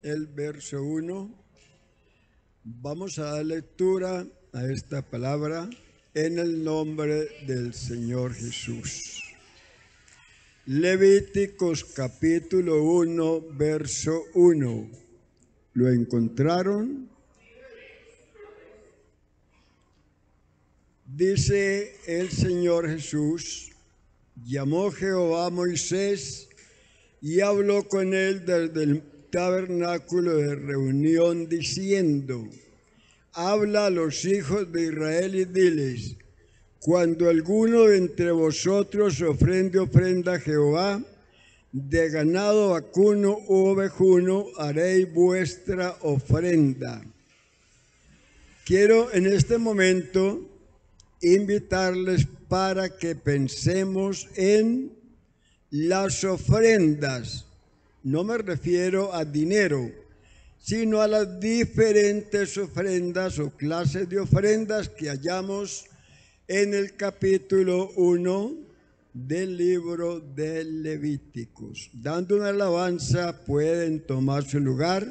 el verso 1. Vamos a dar lectura a esta palabra en el nombre del Señor Jesús. Levíticos capítulo 1, verso 1. ¿Lo encontraron? Dice el Señor Jesús: llamó Jehová a Moisés y habló con él desde el tabernáculo de reunión diciendo: habla a los hijos de Israel y diles: cuando alguno de entre vosotros ofrende ofrenda a Jehová, de ganado vacuno u ovejuno haréis vuestra ofrenda. Quiero en este momento invitarles para que pensemos en las ofrendas. No me refiero a dinero, sino a las diferentes ofrendas o clases de ofrendas que hallamos en el capítulo 1 del libro de Levíticos. Dando una alabanza, pueden tomar su lugar.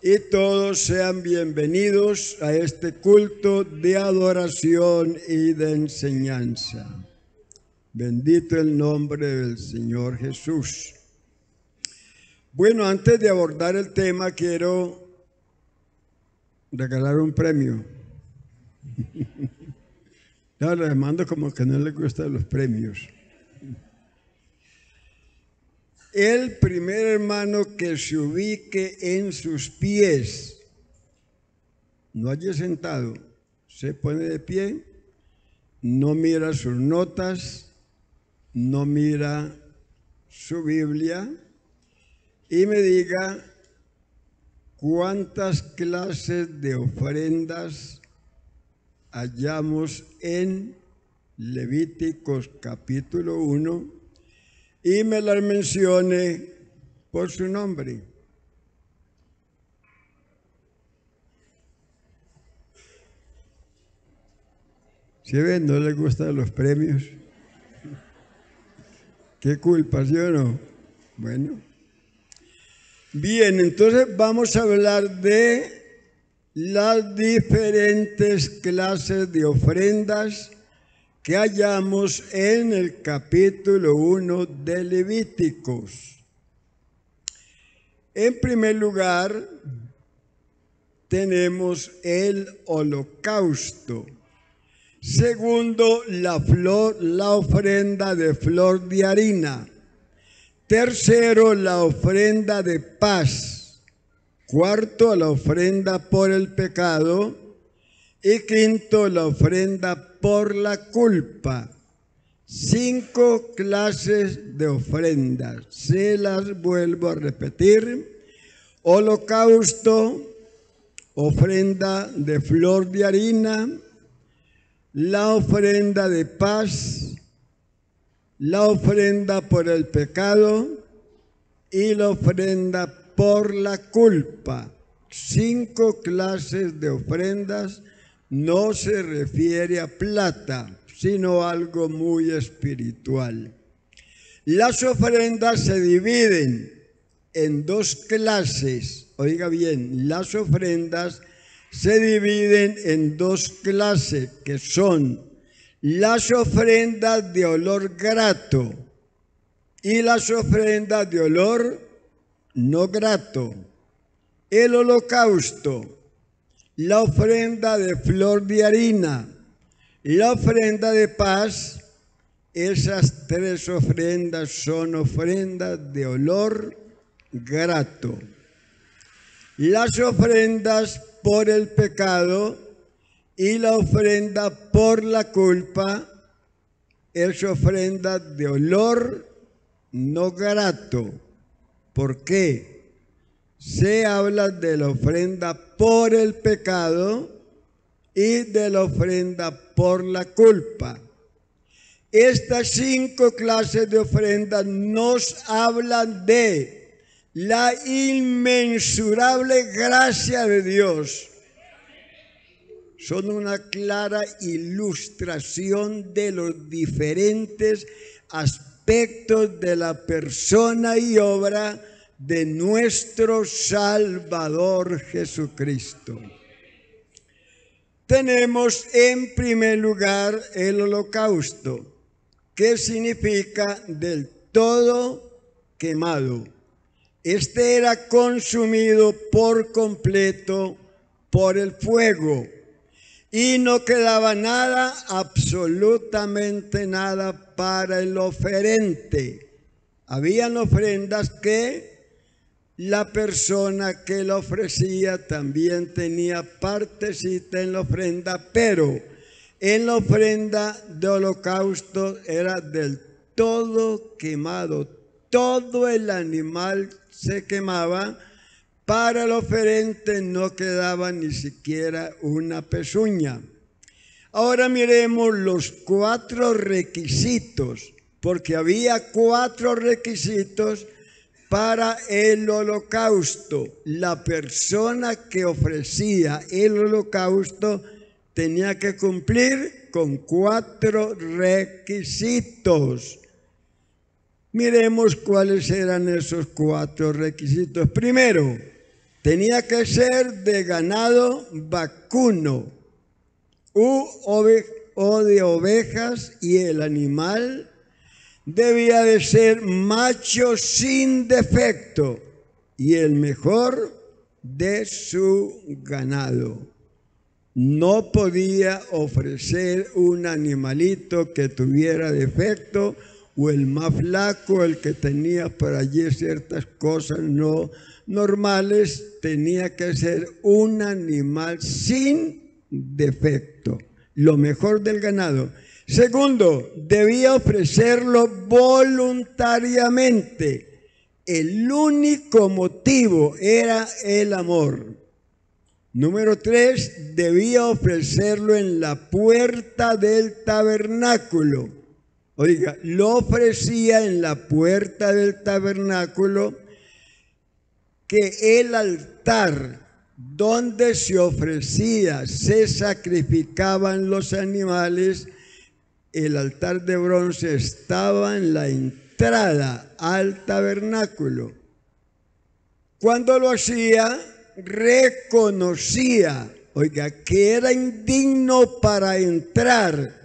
Y todos sean bienvenidos a este culto de adoración y de enseñanza. Bendito el nombre del Señor Jesús. Bueno, antes de abordar el tema, quiero regalar un premio. No, les mando como que no les gustan los premios. El primer hermano que se ubique en sus pies, no haya sentado, se pone de pie, no mira sus notas, no mira su Biblia y me diga cuántas clases de ofrendas hallamos en Levíticos capítulo 1 y me las mencione por su nombre. ¿Sí ven? ¿No les gustan los premios? ¿Qué culpa, sí o no? Bueno. Bien, entonces vamos a hablar de las diferentes clases de ofrendas que hallamos en el capítulo 1 de Levíticos. En primer lugar, tenemos el holocausto. Segundo, la ofrenda de flor de harina. Tercero, la ofrenda de paz. Cuarto, la ofrenda por el pecado. Y quinto, la ofrenda por la culpa. 5 clases de ofrendas. Se las vuelvo a repetir: holocausto, ofrenda de flor de harina, la ofrenda de paz, la ofrenda por el pecado y la ofrenda por la culpa. 5 clases de ofrendas. No se refiere a plata, sino a algo muy espiritual. Las ofrendas se dividen en 2 clases. Oiga bien, las ofrendas se dividen en 2 clases, que son las ofrendas de olor grato y las ofrendas de olor no grato. El holocausto, la ofrenda de flor de harina, la ofrenda de paz, esas 3 ofrendas son ofrendas de olor grato. Las ofrendas por el pecado y la ofrenda por la culpa es ofrenda de olor no grato. ¿Por qué? Se habla de la ofrenda por el pecado y de la ofrenda por la culpa. Estas 5 clases de ofrendas nos hablan de la inmensurable gracia de Dios. Son una clara ilustración de los diferentes aspectos de la persona y obra de nuestro Salvador Jesucristo. Tenemos en primer lugar el holocausto, que significa del todo quemado. Este era consumido por completo por el fuego y no quedaba nada, absolutamente nada para el oferente. Habían ofrendas que la persona que la ofrecía también tenía partecita en la ofrenda, pero en la ofrenda de holocausto era del todo quemado. Todo el animal se quemaba. Para el oferente no quedaba ni siquiera una pezuña. Ahora miremos los 4 requisitos, porque había 4 requisitos para el holocausto. La persona que ofrecía el holocausto tenía que cumplir con 4 requisitos. Miremos cuáles eran esos 4 requisitos. Primero, tenía que ser de ganado vacuno o de ovejas, y el animal debía de ser macho sin defecto y el mejor de su ganado. No podía ofrecer un animalito que tuviera defecto o el más flaco, el que tenía por allí ciertas cosas no normales. Tenía que ser un animal sin defecto, lo mejor del ganado. Segundo, debía ofrecerlo voluntariamente. El único motivo era el amor. Número 3, debía ofrecerlo en la puerta del tabernáculo. Oiga, lo ofrecía en la puerta del tabernáculo, que el altar donde se ofrecía, se sacrificaban los animales, el altar de bronce estaba en la entrada al tabernáculo. Cuando lo hacía, reconocía, oiga, que era indigno para entrar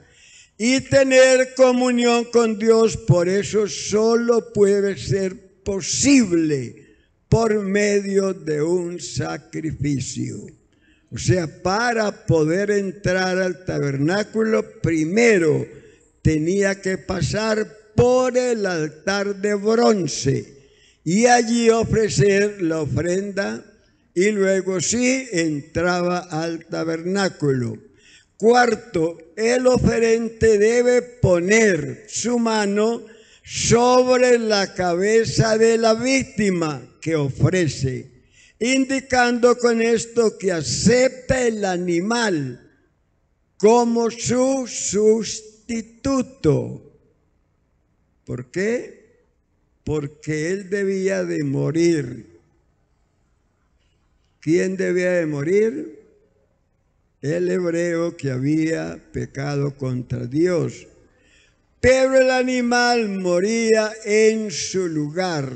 y tener comunión con Dios. Por eso solo puede ser posible por medio de un sacrificio. O sea, para poder entrar al tabernáculo, primero tenía que pasar por el altar de bronce y allí ofrecer la ofrenda, y luego sí entraba al tabernáculo. Cuarto, el oferente debe poner su mano sobre la cabeza de la víctima que ofrece, indicando con esto que acepta el animal como su sustituto. ¿Por qué? Porque él debía de morir. ¿Quién debía de morir? El hebreo que había pecado contra Dios. Pero el animal moría en su lugar,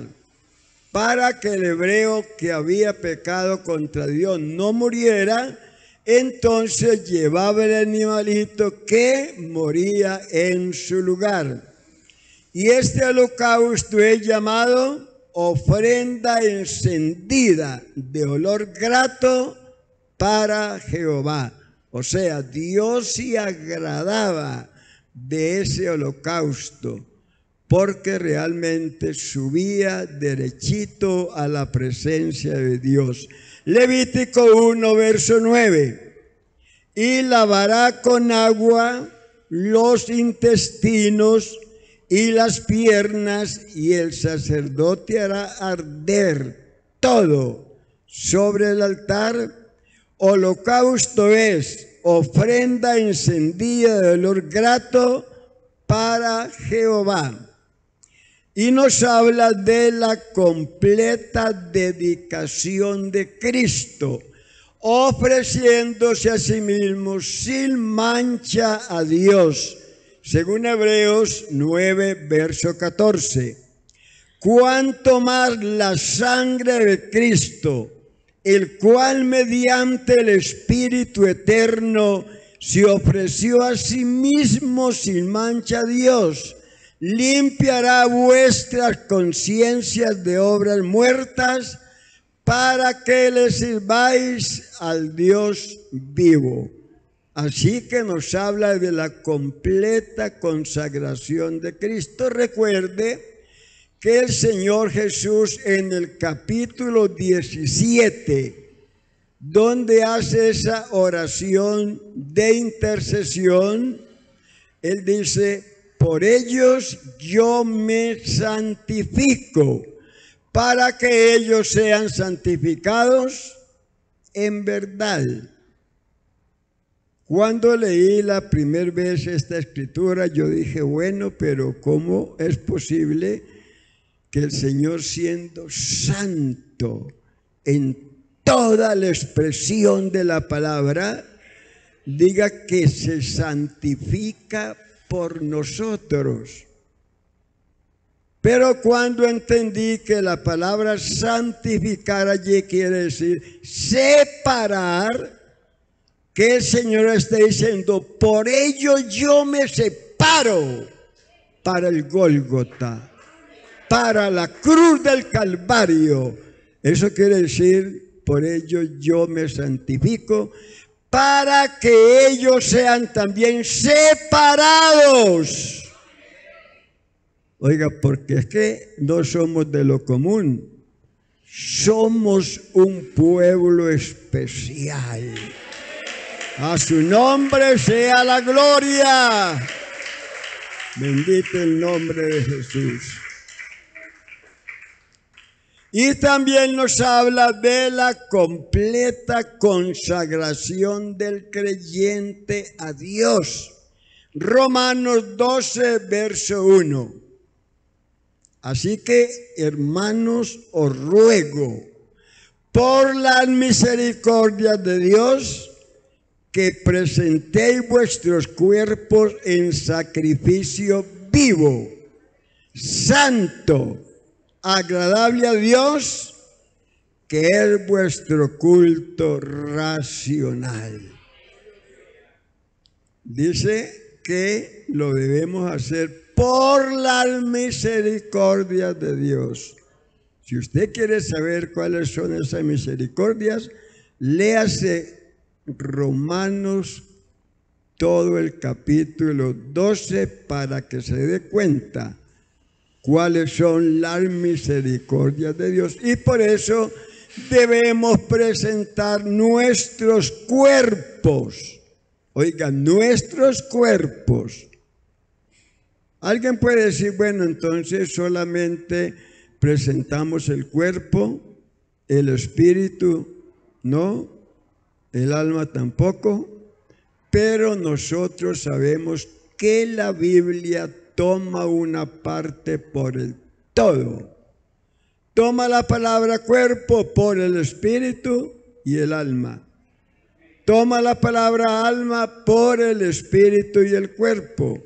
para que el hebreo que había pecado contra Dios no muriera. Entonces llevaba el animalito que moría en su lugar. Y este holocausto es llamado ofrenda encendida de olor grato para Jehová. O sea, Dios se agradaba de ese holocausto, porque realmente subía derechito a la presencia de Dios. Levítico 1, verso 9. Y lavará con agua los intestinos y las piernas, y el sacerdote hará arder todo sobre el altar. Holocausto es ofrenda encendida de olor grato para Jehová. Y nos habla de la completa dedicación de Cristo, ofreciéndose a sí mismo sin mancha a Dios, según Hebreos 9, verso 14. cuanto más la sangre de Cristo, el cual mediante el Espíritu eterno se ofreció a sí mismo sin mancha a Dios, limpiará vuestras conciencias de obras muertas para que le sirváis al Dios vivo. Así que nos habla de la completa consagración de Cristo. Recuerde que el Señor Jesús en el capítulo 17, donde hace esa oración de intercesión, Él dice, por ellos yo me santifico, para que ellos sean santificados en verdad. Cuando leí la primera vez esta escritura, yo dije, bueno, pero ¿cómo es posible que el Señor, siendo santo en toda la expresión de la palabra, diga que se santifica por nosotros? Pero cuando entendí que la palabra santificar allí quiere decir separar, que el Señor está diciendo, por ello yo me separo para el Gólgota, para la cruz del Calvario. Eso quiere decir, por ello yo me santifico, para que ellos sean también separados. Oiga, porque es que no somos de lo común, somos un pueblo especial. A su nombre sea la gloria. Bendito el nombre de Jesús. Y también nos habla de la completa consagración del creyente a Dios. Romanos 12, verso 1. Así que, hermanos, os ruego por las misericordias de Dios que presentéis vuestros cuerpos en sacrificio vivo, santo, agradable a Dios, que es vuestro culto racional. Dice que lo debemos hacer por las misericordias de Dios. Si usted quiere saber cuáles son esas misericordias, léase Romanos todo el capítulo 12 para que se dé cuenta cuáles son las misericordias de Dios. Y por eso debemos presentar nuestros cuerpos. Oigan, nuestros cuerpos. Alguien puede decir, bueno, entonces solamente presentamos el cuerpo, el espíritu no, el alma tampoco, pero nosotros sabemos que la Biblia toma una parte por el todo. Toma la palabra cuerpo por el espíritu y el alma. Toma la palabra alma por el espíritu y el cuerpo.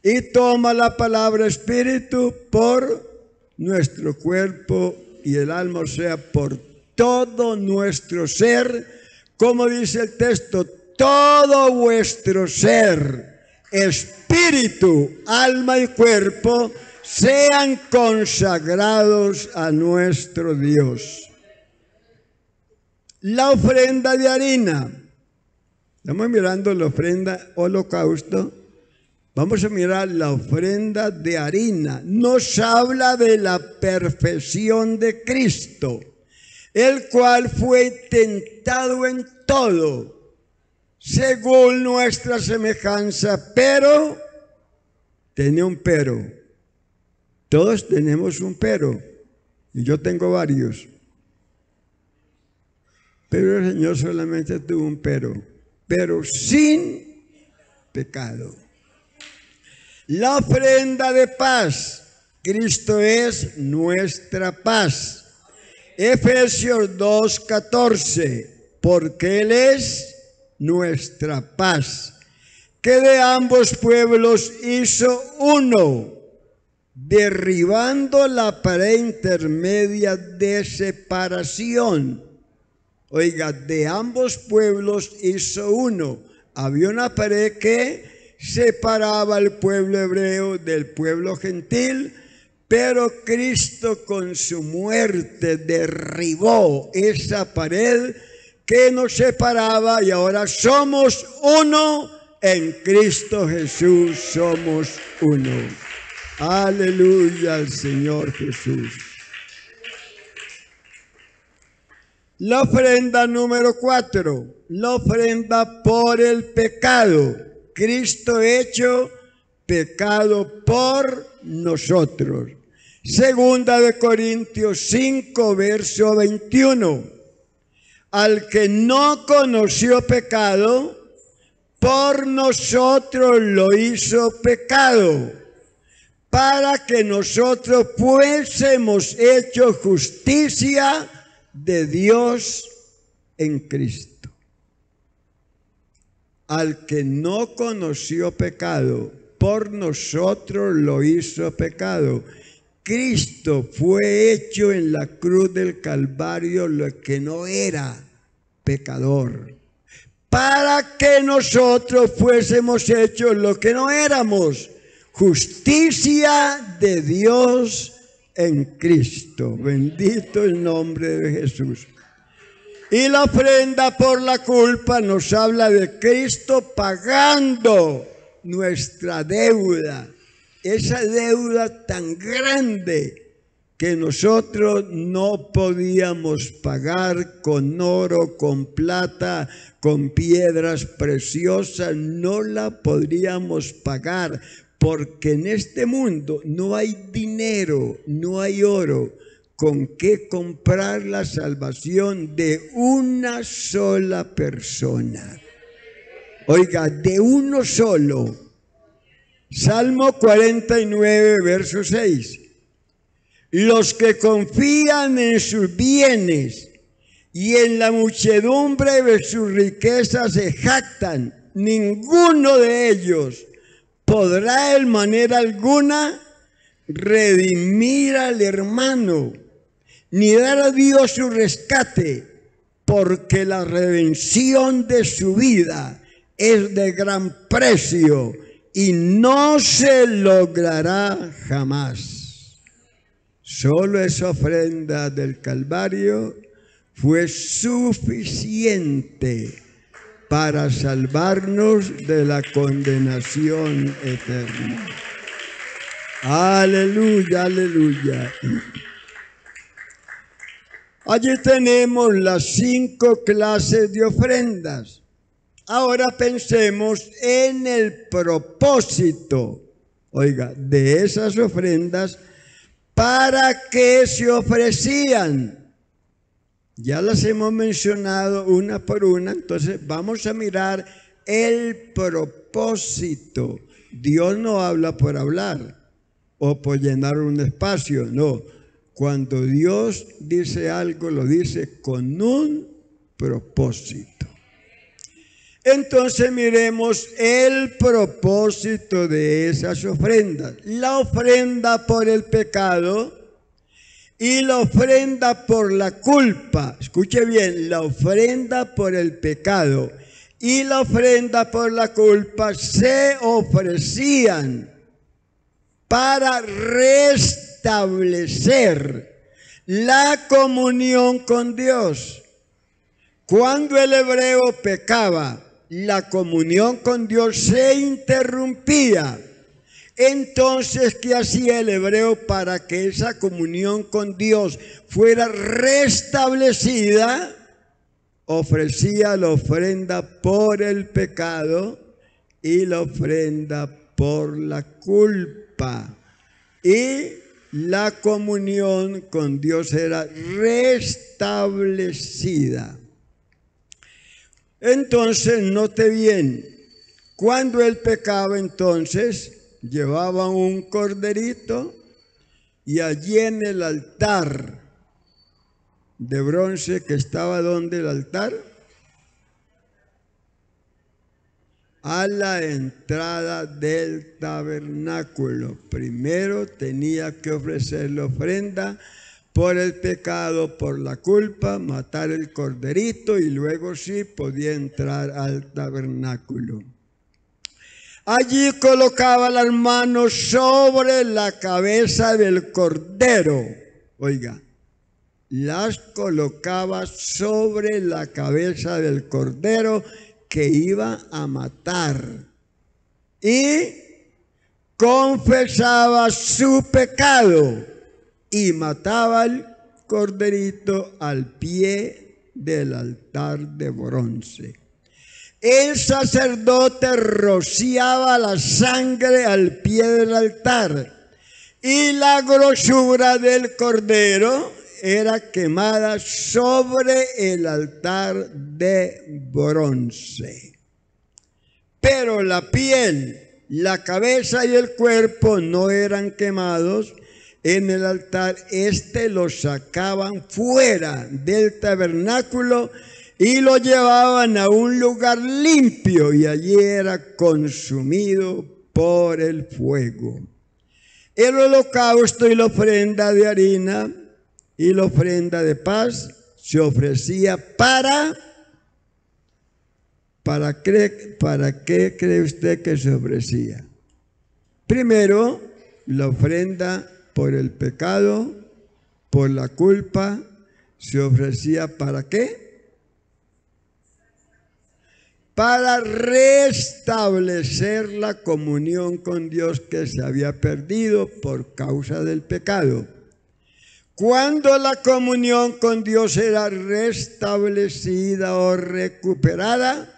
Y toma la palabra espíritu por nuestro cuerpo y el alma, o sea, por todo nuestro ser, como dice el texto, todo vuestro ser, espíritu, alma y cuerpo, sean consagrados a nuestro Dios. La ofrenda de harina. Estamos mirando la ofrenda holocausto. Vamos a mirar la ofrenda de harina. Nos habla de la perfección de Cristo, el cual fue tentado en todo, según nuestra semejanza, pero tenía un pero. Todos tenemos un pero, y yo tengo varios. Pero el Señor solamente tuvo un pero sin pecado. La ofrenda de paz. Cristo es nuestra paz. Efesios 2:14. Porque Él es nuestra paz, que de ambos pueblos hizo uno, derribando la pared intermedia de separación. Oiga, de ambos pueblos hizo uno. Había una pared que separaba al pueblo hebreo del pueblo gentil, pero Cristo con su muerte derribó esa pared que nos separaba y ahora somos uno en Cristo Jesús, somos uno. Aleluya al Señor Jesús. La ofrenda número 4, la ofrenda por el pecado. Cristo hecho pecado por nosotros. Segunda de Corintios 5, verso 21. Al que no conoció pecado, por nosotros lo hizo pecado, para que nosotros fuésemos hechos justicia de Dios en Cristo. Al que no conoció pecado, por nosotros lo hizo pecado. Cristo fue hecho en la cruz del Calvario lo que no era pecador, para que nosotros fuésemos hechos lo que no éramos, justicia de Dios en Cristo. Bendito el nombre de Jesús. Y la ofrenda por la culpa nos habla de Cristo pagando nuestra deuda. Esa deuda tan grande que nosotros no podíamos pagar con oro, con plata, con piedras preciosas, no la podríamos pagar, porque en este mundo no hay dinero, no hay oro con que comprar la salvación de una sola persona. Oiga, de uno solo. Salmo 49, verso 6. Los que confían en sus bienes y en la muchedumbre de sus riquezas se jactan, ninguno de ellos podrá en manera alguna redimir al hermano, ni dar a Dios su rescate, porque la redención de su vida es de gran precio y no se logrará jamás. Solo esa ofrenda del Calvario fue suficiente para salvarnos de la condenación eterna. Aleluya, aleluya. Allí tenemos las 5 clases de ofrendas. Ahora pensemos en el propósito, oiga, de esas ofrendas, ¿para qué se ofrecían? Ya las hemos mencionado una por una, entonces vamos a mirar el propósito. Dios no habla por hablar o por llenar un espacio, no. Cuando Dios dice algo, lo dice con un propósito. Entonces miremos el propósito de esas ofrendas. La ofrenda por el pecado y la ofrenda por la culpa. Escuche bien, la ofrenda por el pecado y la ofrenda por la culpa se ofrecían para restablecer la comunión con Dios. Cuando el hebreo pecaba, la comunión con Dios se interrumpía. Entonces, ¿qué hacía el hebreo para que esa comunión con Dios fuera restablecida? Ofrecía la ofrenda por el pecado y la ofrenda por la culpa. Y la comunión con Dios era restablecida. Entonces, note bien, cuando él pecaba, entonces llevaban un corderito y allí en el altar de bronce que estaba donde el altar, a la entrada del tabernáculo. Primero tenía que ofrecer la ofrenda por el pecado, por la culpa, matar el corderito y luego sí podía entrar al tabernáculo. Allí colocaba las manos sobre la cabeza del cordero. Oiga, las colocaba sobre la cabeza del cordero que iba a matar y confesaba su pecado y mataba al corderito al pie del altar de bronce. El sacerdote rociaba la sangre al pie del altar y la grosura del cordero era quemada sobre el altar de bronce. Pero la piel, la cabeza y el cuerpo no eran quemados en el altar. Los sacaban fuera del tabernáculo y lo llevaban a un lugar limpio y allí era consumido por el fuego. El holocausto y la ofrenda de harina y la ofrenda de paz se ofrecía ¿para qué cree usted que se ofrecía? Primero, la ofrenda por el pecado, por la culpa, se ofrecía ¿para qué? Para restablecer la comunión con Dios que se había perdido por causa del pecado. Cuando la comunión con Dios era restablecida o recuperada,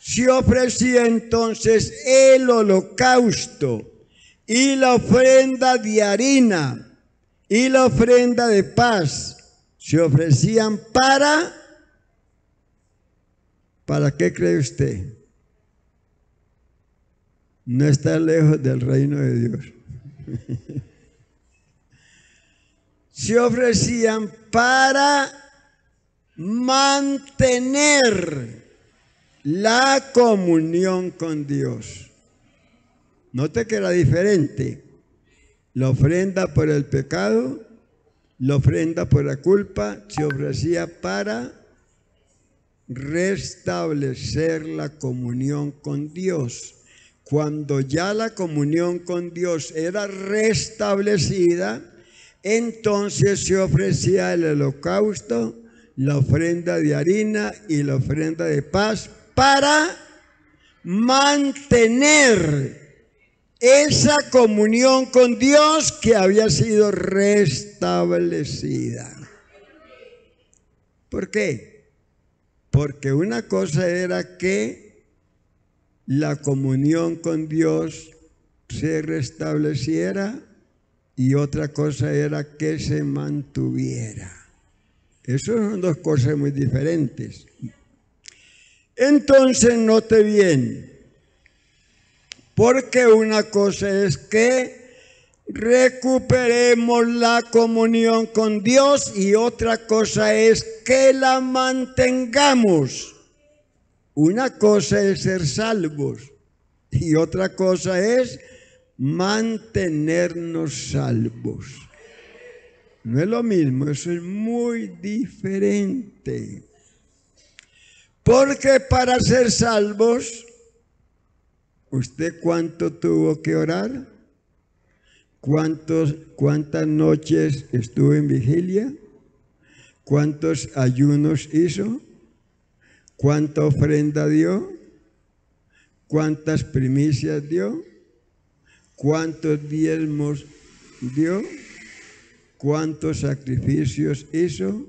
se ofrecía entonces el holocausto y la ofrenda de harina y la ofrenda de paz. Se ofrecían ¿para qué cree usted? No está lejos del reino de Dios. Se ofrecían para mantener la comunión con Dios. Note que era diferente. La ofrenda por el pecado, la ofrenda por la culpa, se ofrecía para restablecer la comunión con Dios. Cuando ya la comunión con Dios era restablecida, entonces se ofrecía el holocausto, la ofrenda de harina y la ofrenda de paz para mantener esa comunión con Dios que había sido restablecida. ¿Por qué? Porque una cosa era que la comunión con Dios se restableciera y otra cosa era que se mantuviera. Esas son dos cosas muy diferentes. Entonces, note bien, porque una cosa es que recuperemos la comunión con Dios y otra cosa es que la mantengamos. Una cosa es ser salvos y otra cosa es mantenernos salvos. No es lo mismo, eso es muy diferente. Porque para ser salvos, ¿usted cuánto tuvo que orar? ¿Cuántas noches estuvo en vigilia? ¿Cuántos ayunos hizo? ¿Cuánta ofrenda dio? ¿Cuántas primicias dio? ¿Cuántos diezmos dio? ¿Cuántos sacrificios hizo?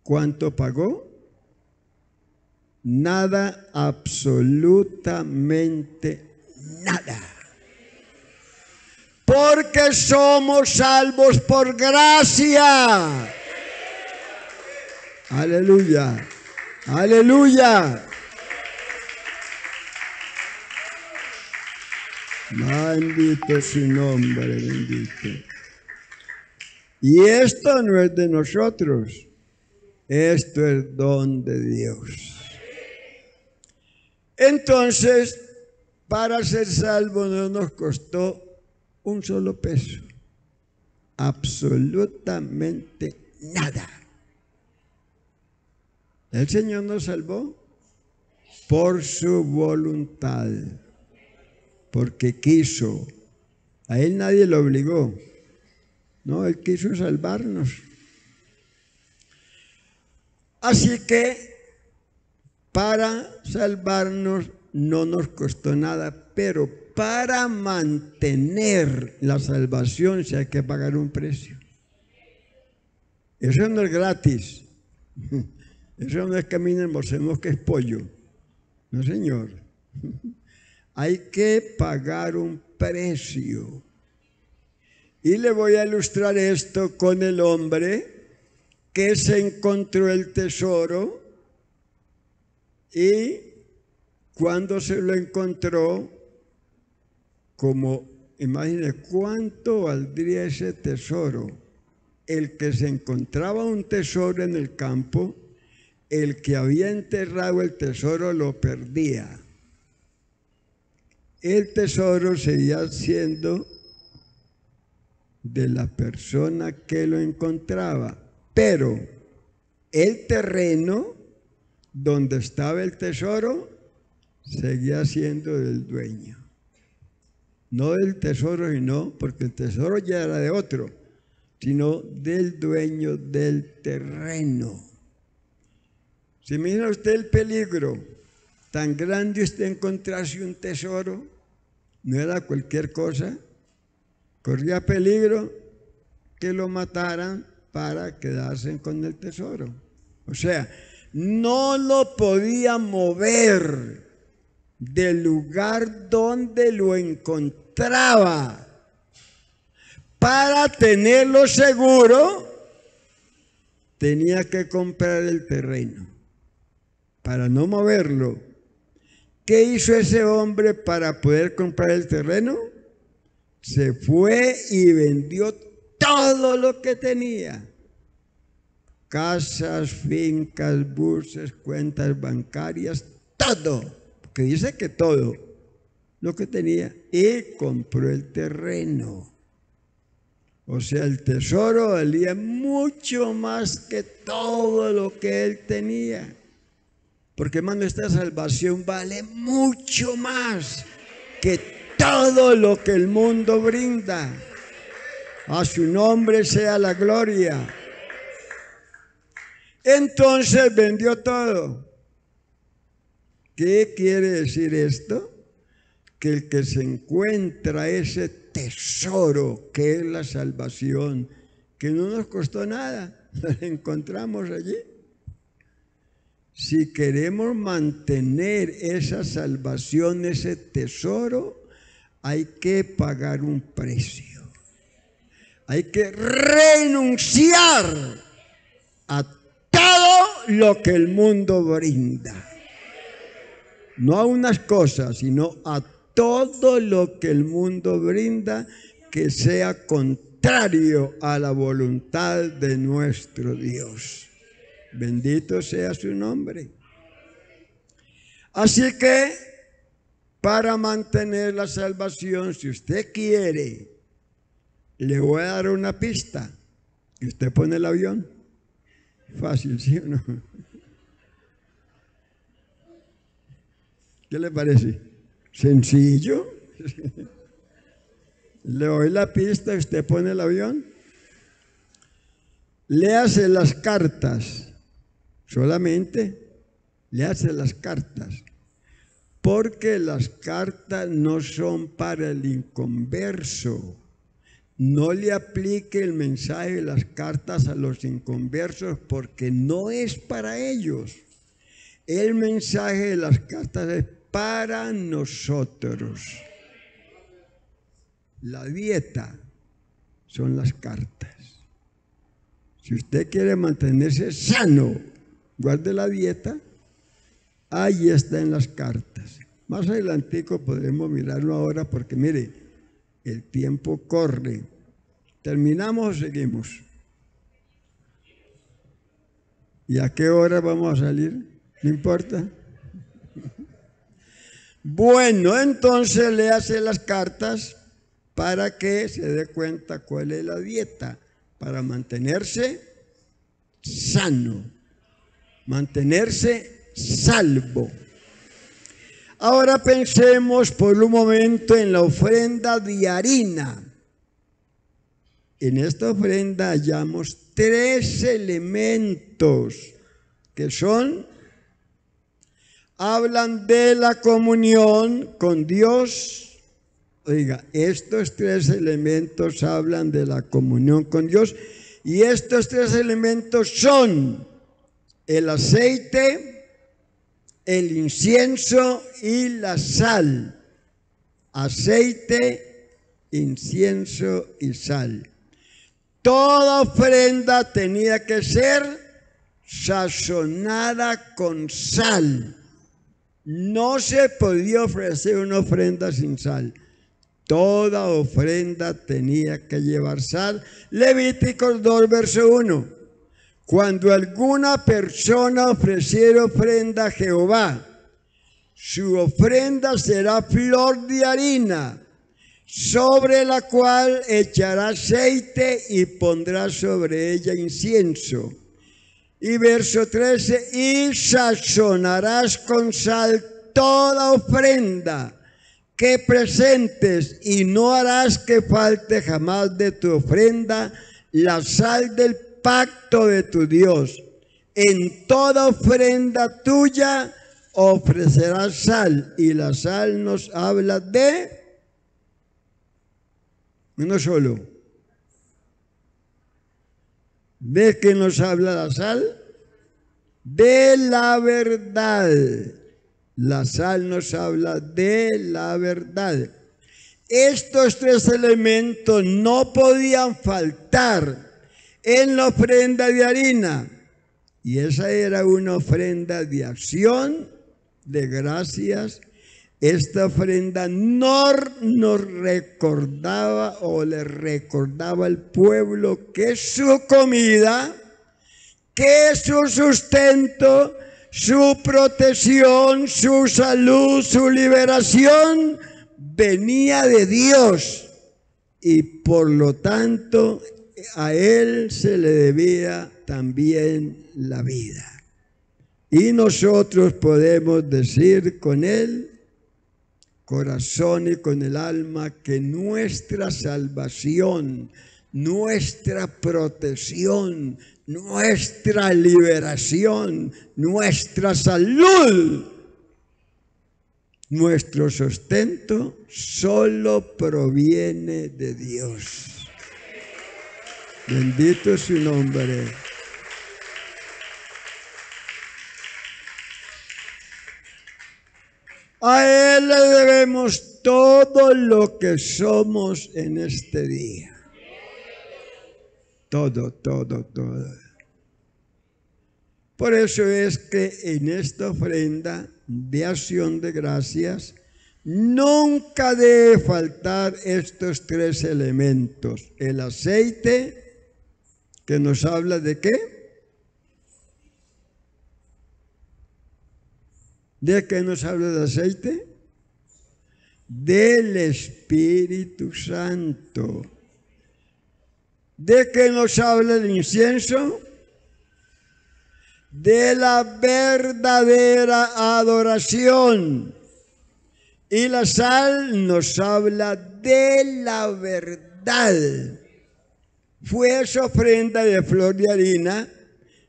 ¿Cuánto pagó? Nada, absolutamente nada. Porque somos salvos por gracia. Aleluya, aleluya. Bendito su nombre, bendito. Y esto no es de nosotros, esto es don de Dios. Entonces, para ser salvo no nos costó un solo peso, absolutamente nada. El Señor nos salvó por su voluntad, porque quiso. A Él nadie lo obligó. No, Él quiso salvarnos. Así que para salvarnos no nos costó nada, pero para mantener la salvación sí hay que pagar un precio. Eso no es gratis. Eso no es que caminemos que es pollo. No, señor. Hay que pagar un precio. Y le voy a ilustrar esto con el hombre que se encontró el tesoro y cuando se lo encontró, como imagine cuánto valdría ese tesoro. El que se encontraba un tesoro en el campo, el que había enterrado el tesoro lo perdía. El tesoro seguía siendo de la persona que lo encontraba, pero el terreno donde estaba el tesoro seguía siendo del dueño. No del tesoro, sino porque el tesoro ya era de otro, sino del dueño del terreno. Si mira usted el peligro tan grande usted encontrarse un tesoro, no era cualquier cosa, corría peligro que lo mataran para quedarse con el tesoro. O sea, no lo podía mover del lugar donde lo encontraba. Para tenerlo seguro, tenía que comprar el terreno, para no moverlo. ¿Qué hizo ese hombre para poder comprar el terreno? Se fue y vendió todo lo que tenía. Casas, fincas, buses, cuentas bancarias, todo. Porque dice que todo lo que tenía. Y compró el terreno. O sea, el tesoro valía mucho más que todo lo que él tenía. Porque, hermano, esta salvación vale mucho más que todo lo que el mundo brinda. A su nombre sea la gloria. Entonces vendió todo. ¿Qué quiere decir esto? Que el que se encuentra ese tesoro que es la salvación, que no nos costó nada, lo encontramos allí. Si queremos mantener esa salvación, ese tesoro, hay que pagar un precio. Hay que renunciar a todo lo que el mundo brinda. No a unas cosas, sino a todo lo que el mundo brinda que sea contrario a la voluntad de nuestro Dios. Bendito sea su nombre. Así que, para mantener la salvación, si usted quiere, le voy a dar una pista. Y usted pone el avión. Fácil, ¿sí o no? ¿Qué le parece? ¿Sencillo? Le doy la pista y usted pone el avión. Léase las cartas. Solamente léase las cartas. Porque las cartas no son para el inconverso. No le aplique el mensaje de las cartas a los inconversos porque no es para ellos. El mensaje de las cartas es para nosotros. La dieta son las cartas. Si usted quiere mantenerse sano, guarde la dieta, ahí está en las cartas. Más adelantico podremos mirarlo ahora porque mire, el tiempo corre. ¿Terminamos o seguimos? ¿Y a qué hora vamos a salir? No importa. Bueno, entonces le hace las cartas para que se dé cuenta cuál es la dieta para mantenerse sano, mantenerse salvo. Ahora pensemos por un momento en la ofrenda de harina. En esta ofrenda hallamos 3 elementos que hablan de la comunión con Dios. Oiga, estos 3 elementos hablan de la comunión con Dios, y estos 3 elementos son el aceite, el incienso y la sal. Aceite, incienso y sal. Toda ofrenda tenía que ser sazonada con sal. No se podía ofrecer una ofrenda sin sal. Toda ofrenda tenía que llevar sal. Levíticos 2, verso 1. Cuando alguna persona ofreciera ofrenda a Jehová, su ofrenda será flor de harina, sobre la cual echará aceite y pondrá sobre ella incienso. Y verso 13, y sazonarás con sal toda ofrenda que presentes, y no harás que falte jamás de tu ofrenda la sal del pacto de tu Dios. En toda ofrenda tuya ofrecerás sal, y la sal nos habla de uno solo. ¿De qué nos habla la sal? De la verdad. La sal nos habla de la verdad. Estos 3 elementos no podían faltar en la ofrenda de harina, y esa era una ofrenda de acción de gracias. Esta ofrenda no nos recordaba o le recordaba al pueblo que su comida, que su sustento, su protección, su salud, su liberación venía de Dios, y por lo tanto a Él se le debía también la vida. Y nosotros podemos decir con el corazón y con el alma que nuestra salvación, nuestra protección, nuestra liberación, nuestra salud, nuestro sustento solo proviene de Dios. Bendito es su nombre. A Él le debemos todo lo que somos en este día. Todo, todo, todo. Por eso es que en esta ofrenda de acción de gracias nunca debe faltar estos 3 elementos. El aceite, que nos habla de ¿qué? ¿De qué nos habla el aceite? Del Espíritu Santo. ¿De qué nos habla el incienso? De la verdadera adoración. Y la sal nos habla de la verdad. Fue esa ofrenda de flor de harina,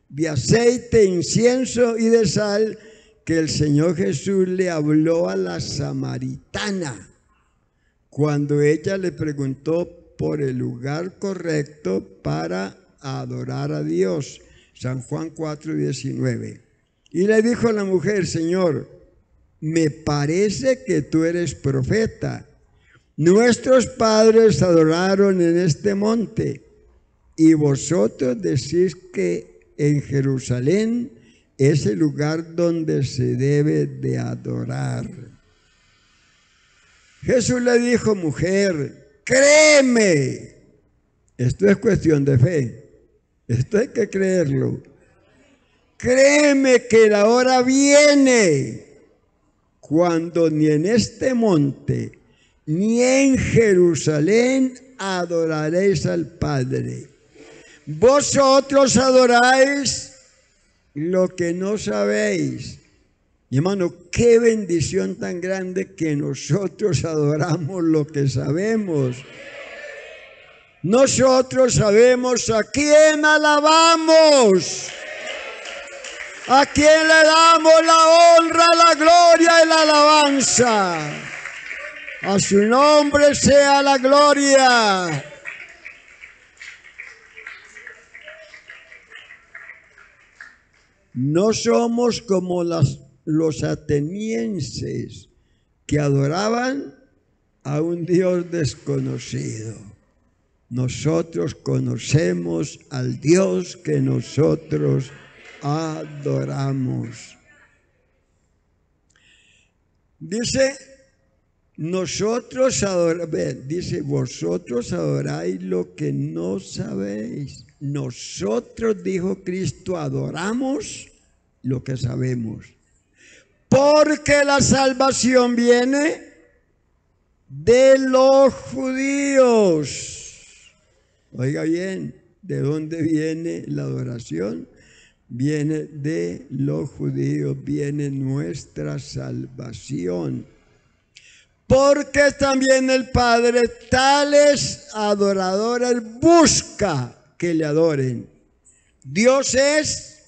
de aceite, incienso y de sal que el Señor Jesús le habló a la samaritana cuando ella le preguntó por el lugar correcto para adorar a Dios. San Juan 4:19. Y le dijo a la mujer: Señor, me parece que tú eres profeta. Nuestros padres adoraron en este monte, y vosotros decís que en Jerusalén es el lugar donde se debe de adorar. Jesús le dijo: mujer, créeme. Esto es cuestión de fe. Esto hay que creerlo. Créeme que la hora viene cuando ni en este monte ni en Jerusalén adoraréis al Padre. Vosotros adoráis lo que no sabéis. Y hermano, qué bendición tan grande que nosotros adoramos lo que sabemos. Nosotros sabemos a quién alabamos, a quién le damos la honra, la gloria y la alabanza. A su nombre sea la gloria. No somos como los atenienses que adoraban a un Dios desconocido. Nosotros conocemos al Dios que nosotros adoramos. Dice, dice, vosotros adoráis lo que no sabéis. Nosotros, dijo Cristo, adoramos lo que sabemos. Porque la salvación viene de los judíos. Oiga bien, ¿de dónde viene la adoración? Viene de los judíos, viene nuestra salvación. Porque también el Padre tales adoradores busca que le adoren. Dios es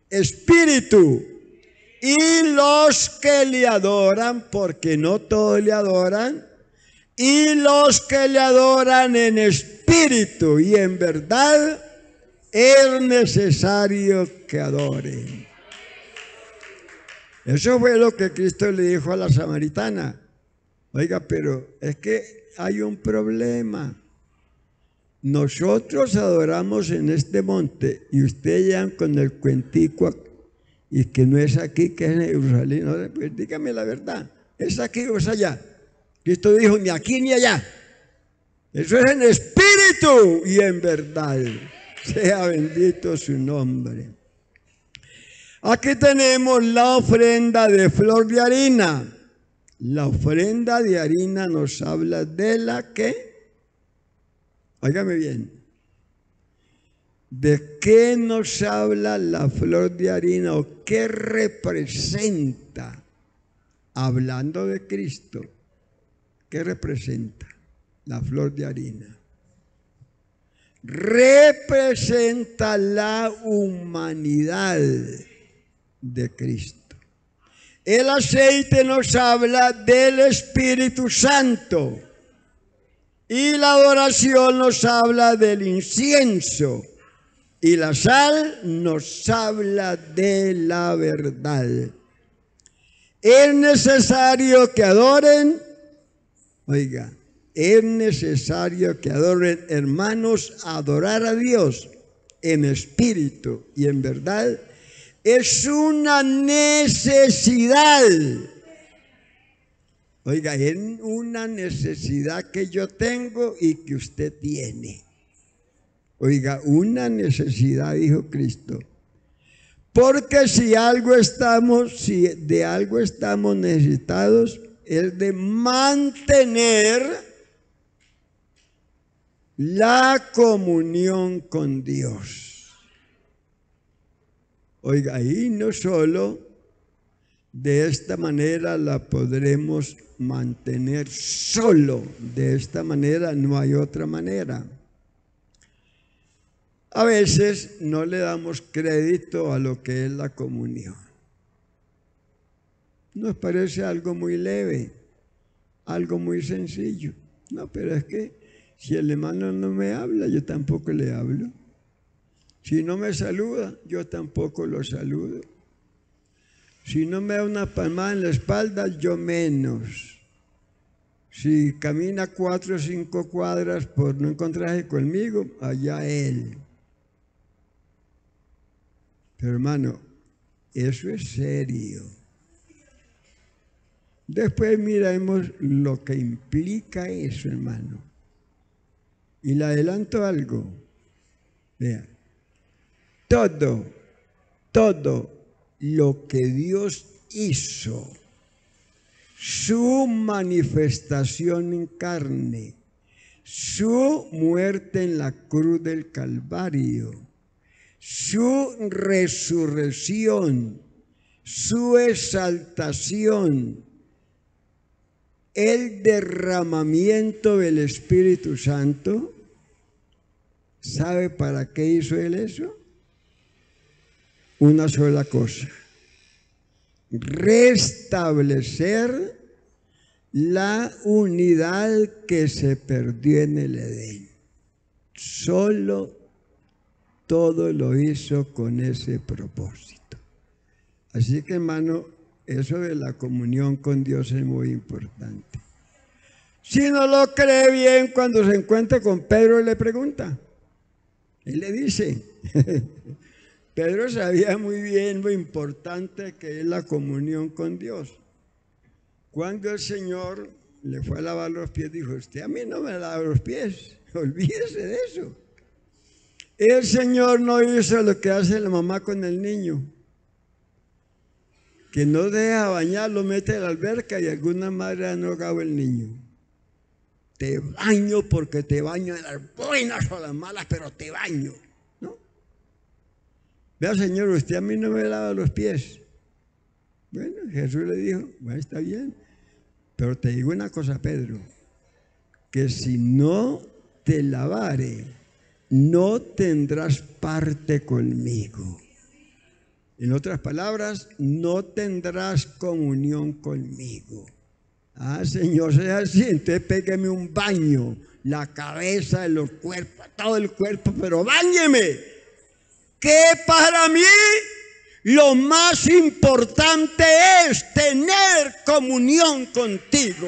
espíritu, y los que le adoran, porque no todos le adoran, y los que le adoran en espíritu y en verdad, es necesario que adoren. Eso fue lo que Cristo le dijo a la samaritana. Oiga, pero es que hay un problema. Nosotros adoramos en este monte y ustedes llegan con el cuentico y que no es aquí, que es en Jerusalén. No, pues dígame la verdad, ¿es aquí o es allá? Cristo dijo, ni aquí ni allá. Eso es en espíritu y en verdad. Sea bendito su nombre. Aquí tenemos la ofrenda de flor de harina. La ofrenda de harina nos habla de la que, óigame bien, ¿de qué nos habla la flor de harina o qué representa? Hablando de Cristo, ¿qué representa la flor de harina? Representa la humanidad de Cristo. El aceite nos habla del Espíritu Santo y la adoración nos habla del incienso y la sal nos habla de la verdad. Es necesario que adoren, oiga, es necesario que adoren, hermanos, adorar a Dios en espíritu y en verdad es una necesidad. Oiga, es una necesidad que yo tengo y que usted tiene. Oiga, una necesidad, dijo Cristo. Porque si de algo estamos necesitados, es de mantener la comunión con Dios. Oiga, y no solo de esta manera la podremos mantener, solo de esta manera, no hay otra manera. A veces no le damos crédito a lo que es la comunión. Nos parece algo muy leve, algo muy sencillo. No, pero es que si el hermano no me habla, yo tampoco le hablo. Si no me saluda, yo tampoco lo saludo. Si no me da una palmada en la espalda, yo menos. Si camina 4 o 5 cuadras por no encontrarse conmigo, allá él. Pero hermano, eso es serio. Después miremos lo que implica eso, hermano. Y le adelanto algo. Vea, todo lo que Dios hizo su manifestación en carne, su muerte en la cruz del Calvario, su resurrección, su exaltación, el derramamiento del Espíritu Santo. ¿Sabe para qué hizo Él eso? Una sola cosa: restablecer la unidad que se perdió en el Edén. Solo todo lo hizo con ese propósito. Así que, hermano, eso de la comunión con Dios es muy importante. Si no lo cree bien, cuando se encuentra con Pedro, le pregunta. Él le dice. Pedro sabía muy bien lo importante que es la comunión con Dios. Cuando el Señor le fue a lavar los pies, dijo: usted a mí no me lava los pies, olvídese de eso. El Señor no hizo lo que hace la mamá con el niño, que no deja bañar, lo mete a la alberca y alguna madre ha ahogado el niño. Te baño porque te baño de las buenas o las malas, pero te baño, ¿no? Vea, Señor, usted a mí no me lava los pies. Bueno, Jesús le dijo: bueno, está bien, pero te digo una cosa, Pedro, que si no te lavare, no tendrás parte conmigo. En otras palabras, no tendrás comunión conmigo. Ah, Señor, sea así, entonces pégame un baño, la cabeza, el cuerpo, todo el cuerpo, pero báñeme, que para mí lo más importante es tener comunión contigo.